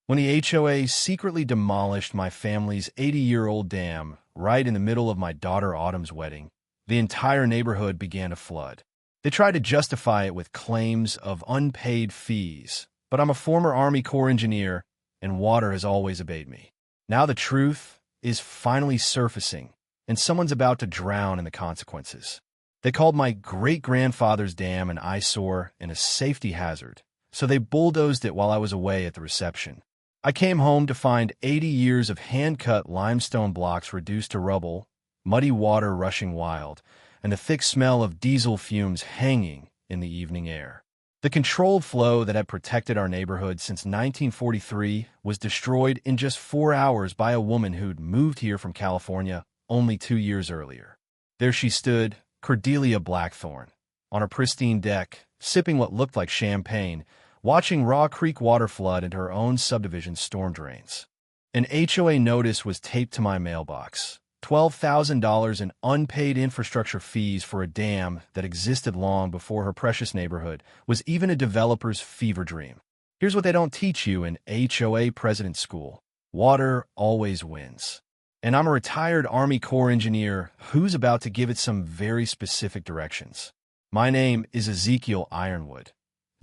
when the HOA secretly demolished my family's 80-year-old dam right in the middle of my daughter Autumn's wedding. The entire neighborhood began to flood. They tried to justify it with claims of unpaid fees, but I'm a former Army Corps engineer, and water has always obeyed me. Now the truth is finally surfacing, and someone's about to drown in the consequences. They called my great-grandfather's dam an eyesore and a safety hazard, so they bulldozed it while I was away at the reception. I came home to find 80 years of hand-cut limestone blocks reduced to rubble, muddy water rushing wild, and the thick smell of diesel fumes hanging in the evening air. The controlled flow that had protected our neighborhood since 1943 was destroyed in just 4 hours by a woman who'd moved here from California only 2 years earlier. There she stood, Cordelia Blackthorne, on her pristine deck, sipping what looked like champagne, watching Raw Creek water flood into her own subdivision's storm drains. An HOA notice was taped to my mailbox. $12,000 in unpaid infrastructure fees for a dam that existed long before her precious neighborhood was even a developer's fever dream. Here's what they don't teach you in HOA president school. Water always wins. And I'm a retired Army Corps engineer who's about to give it some very specific directions. My name is Ezekiel Ironwood.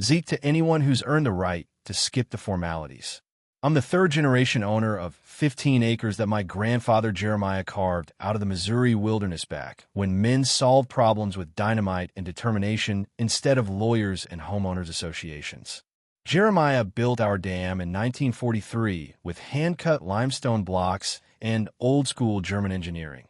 Zeke to anyone who's earned the right to skip the formalities. I'm the third-generation owner of 15 acres that my grandfather Jeremiah carved out of the Missouri wilderness back when men solved problems with dynamite and determination instead of lawyers and homeowners associations. Jeremiah built our dam in 1943 with hand-cut limestone blocks and old-school German engineering.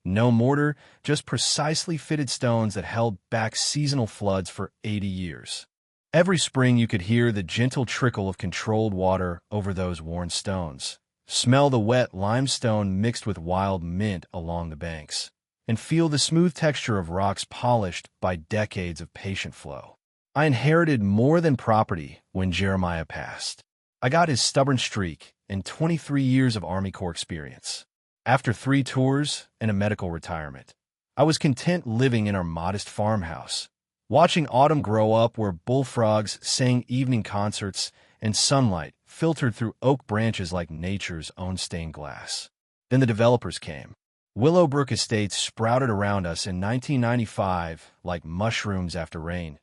No mortar, just precisely fitted stones that held back seasonal floods for 80 years. Every spring you could hear the gentle trickle of controlled water over those worn stones, smell the wet limestone mixed with wild mint along the banks, and feel the smooth texture of rocks polished by decades of patient flow. I inherited more than property when Jeremiah passed. I got his stubborn streak and 23 years of Army Corps experience. After 3 tours and a medical retirement, I was content living in our modest farmhouse, watching Autumn grow up where bullfrogs sang evening concerts and sunlight filtered through oak branches like nature's own stained glass. Then the developers came. Willowbrook Estates sprouted around us in 1995 like mushrooms after rain.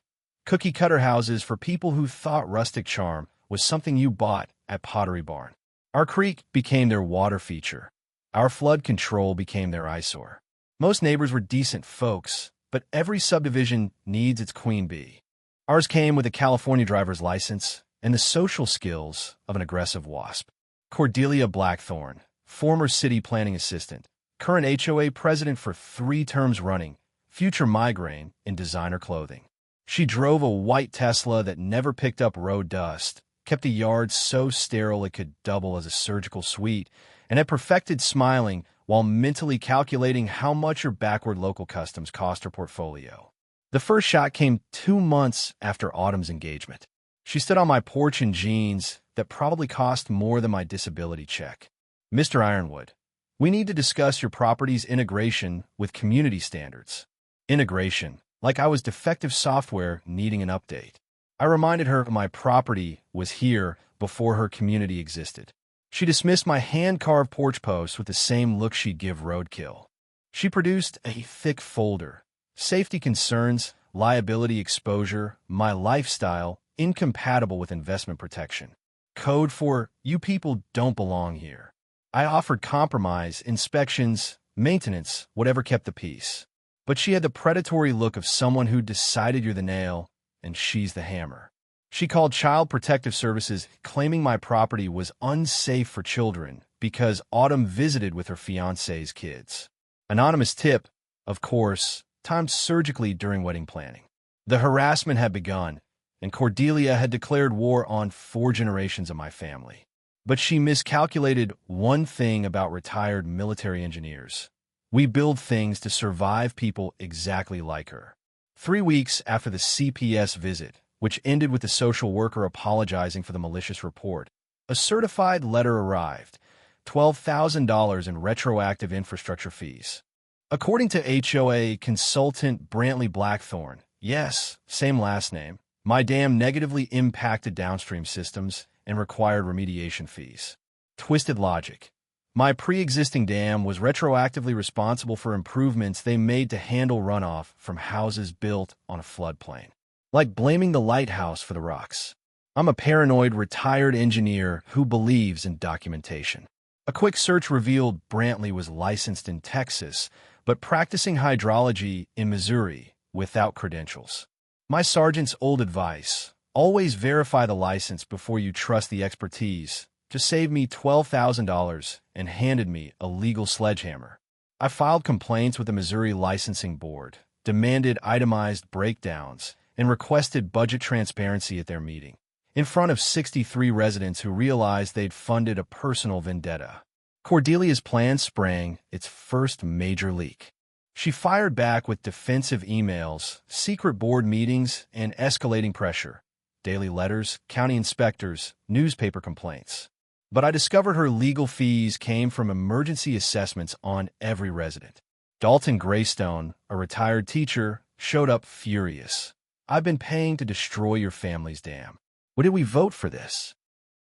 Cookie-cutter houses for people who thought rustic charm was something you bought at Pottery Barn. Our creek became their water feature. Our flood control became their eyesore. Most neighbors were decent folks, but every subdivision needs its queen bee. Ours came with a California driver's license and the social skills of an aggressive wasp. Cordelia Blackthorne, former city planning assistant, current HOA president for 3 terms running, future migraine in designer clothing. She drove a white Tesla that never picked up road dust, kept the yard so sterile it could double as a surgical suite, and had perfected smiling while mentally calculating how much her backward local customs cost her portfolio. The first shot came 2 months after Autumn's engagement. She stood on my porch in jeans that probably cost more than my disability check. Mr. Ironwood, we need to discuss your property's integration with community standards. Integration, like I was defective software needing an update. I reminded her my property was here before her community existed. She dismissed my hand-carved porch post with the same look she'd give roadkill. She produced a thick folder. Safety concerns, liability exposure, my lifestyle, incompatible with investment protection. Code for, you people don't belong here. I offered compromise, inspections, maintenance, whatever kept the peace. But she had the predatory look of someone who decided you're the nail and she's the hammer. She called Child Protective Services, claiming my property was unsafe for children because Autumn visited with her fiancé's kids. Anonymous tip, of course, timed surgically during wedding planning. The harassment had begun, and Cordelia had declared war on 4 generations of my family. But she miscalculated one thing about retired military engineers. We build things to survive people exactly like her. 3 weeks after the CPS visit, which ended with the social worker apologizing for the malicious report, a certified letter arrived, $12,000 in retroactive infrastructure fees. According to HOA consultant Brantley Blackthorne, yes, same last name, my dam negatively impacted downstream systems and required remediation fees. Twisted logic. My pre-existing dam was retroactively responsible for improvements they made to handle runoff from houses built on a floodplain. Like blaming the lighthouse for the rocks. I'm a paranoid retired engineer who believes in documentation. A quick search revealed Brantley was licensed in Texas, but practicing hydrology in Missouri without credentials. My sergeant's old advice, always verify the license before you trust the expertise, just saved me $12,000 and handed me a legal sledgehammer. I filed complaints with the Missouri Licensing Board, demanded itemized breakdowns, and requested budget transparency at their meeting, in front of 63 residents who realized they'd funded a personal vendetta. Cordelia's plan sprang its first major leak. She fired back with defensive emails, secret board meetings, and escalating pressure, daily letters, county inspectors, newspaper complaints. But I discovered her legal fees came from emergency assessments on every resident. Dalton Greystone, a retired teacher, showed up furious. I've been paying to destroy your family's dam. What did we vote for this?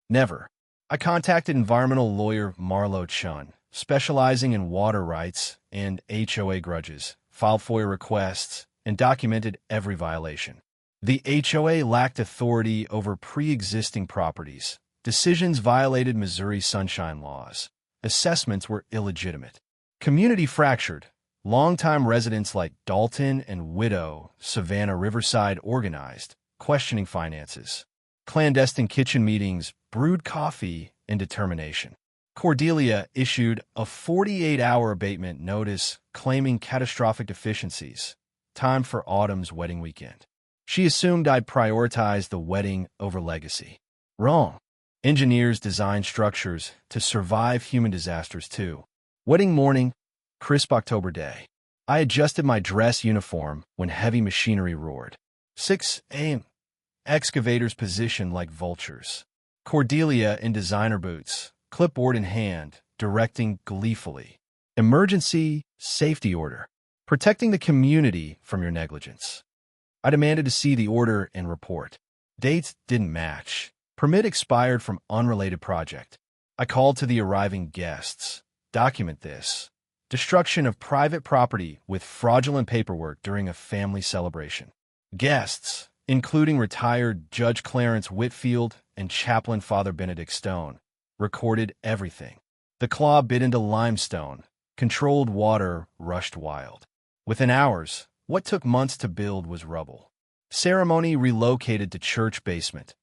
Never. I contacted environmental lawyer Marlo Chun, specializing in water rights and HOA grudges, filed FOIA requests, and documented every violation. The HOA lacked authority over pre-existing properties. Decisions violated Missouri sunshine laws. Assessments were illegitimate. Community fractured. Longtime residents like Dalton and widow Savannah Riverside organized, questioning finances. Clandestine kitchen meetings brewed coffee and determination. Cordelia issued a 48-hour abatement notice claiming catastrophic deficiencies. Time for Autumn's wedding weekend. She assumed I'd prioritize the wedding over legacy. Wrong. Engineers design structures to survive human disasters too. Wedding morning, crisp October day. I adjusted my dress uniform when heavy machinery roared. 6 a.m. Excavators positioned like vultures. Cordelia in designer boots, clipboard in hand, directing gleefully. Emergency safety order. Protecting the community from your negligence. I demanded to see the order and report. Dates didn't match. Permit expired from unrelated project. I called to the arriving guests. Document this. Destruction of private property with fraudulent paperwork during a family celebration. Guests, including retired Judge Clarence Whitfield and Chaplain Father Benedict Stone, recorded everything. The claw bit into limestone. Controlled water rushed wild. Within hours, what took months to build was rubble. Ceremony relocated to church basement.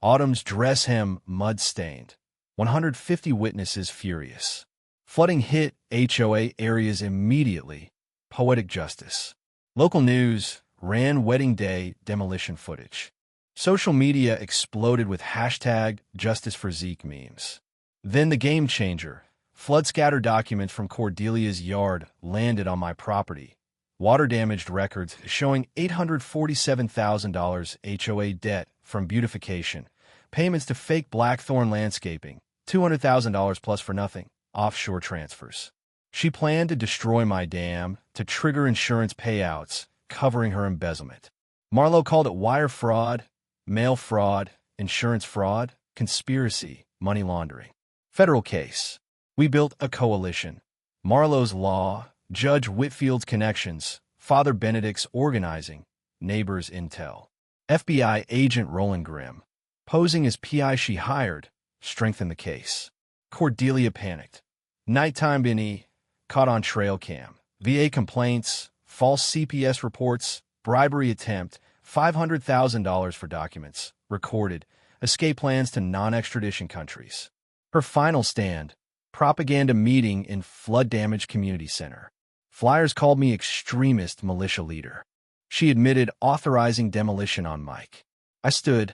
Autumn's dress hem mud-stained. 150 witnesses furious. Flooding hit HOA areas immediately. Poetic justice. Local news ran wedding day demolition footage. Social media exploded with hashtag Justice for Zeke memes. Then the game changer. Flood scatter documents from Cordelia's yard landed on my property. Water-damaged records showing $847,000 HOA debt from beautification. Payments to fake Blackthorn landscaping. $200,000 plus for nothing. Offshore transfers. She planned to destroy my dam to trigger insurance payouts, covering her embezzlement. Marlo called it wire fraud, mail fraud, insurance fraud, conspiracy, money laundering. Federal case. We built a coalition. Marlo's law, Judge Whitfield's connections, Father Benedict's organizing, neighbors' intel. FBI agent Roland Grimm, posing as PI she hired, strengthened the case. Cordelia panicked. Nighttime Benny, caught on trail cam. VA complaints, false CPS reports, bribery attempt, $500,000 for documents, recorded, escape plans to non-extradition countries. Her final stand, propaganda meeting in flood-damaged community center. Flyers called me extremist militia leader. She admitted authorizing demolition on mic. I stood,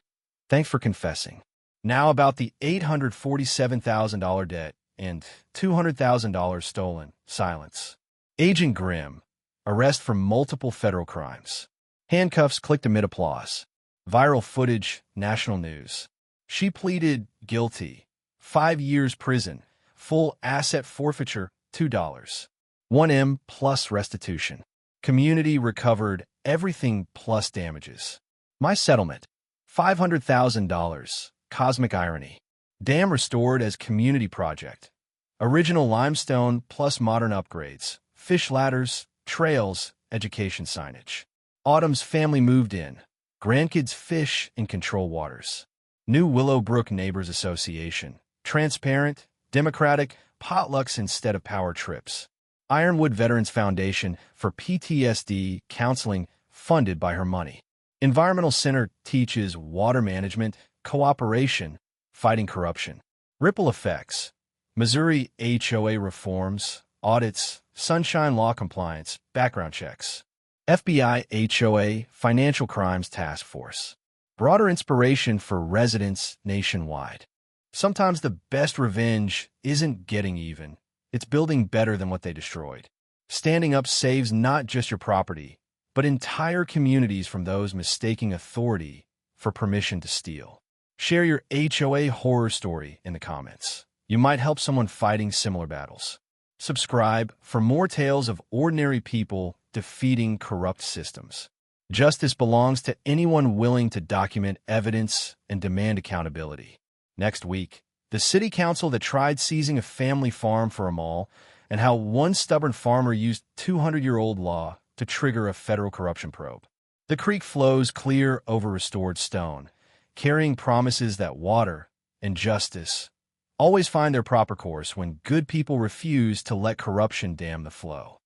thanks for confessing. Now about the $847,000 debt and $200,000 stolen. Silence. Agent Grimm. Arrest for multiple federal crimes. Handcuffs clicked amid applause. Viral footage, national news. She pleaded guilty. 5 years prison. Full asset forfeiture, $2. 1M plus restitution. Community recovered everything plus damages. My settlement, $500,000. Cosmic irony. Dam restored as community project. Original limestone plus modern upgrades. Fish ladders, trails, education signage. Autumn's family moved in. Grandkids fish in control waters. New Willowbrook Neighbors Association. Transparent, democratic, potlucks instead of power trips. Ironwood Veterans Foundation for PTSD counseling funded by her money. Environmental Center teaches water management, cooperation, fighting corruption. Ripple effects. Missouri HOA reforms, audits, sunshine law compliance, background checks. FBI HOA Financial Crimes Task Force. Broader inspiration for residents nationwide. Sometimes the best revenge isn't getting even. It's building better than what they destroyed. Standing up saves not just your property, but entire communities from those mistaking authority for permission to steal. Share your HOA horror story in the comments. You might help someone fighting similar battles. Subscribe for more tales of ordinary people defeating corrupt systems. Justice belongs to anyone willing to document evidence and demand accountability. Next week, the city council that tried seizing a family farm for a mall, and how one stubborn farmer used 200-year-old law to trigger a federal corruption probe. The creek flows clear over restored stone, carrying promises that water and justice always find their proper course when good people refuse to let corruption dam the flow.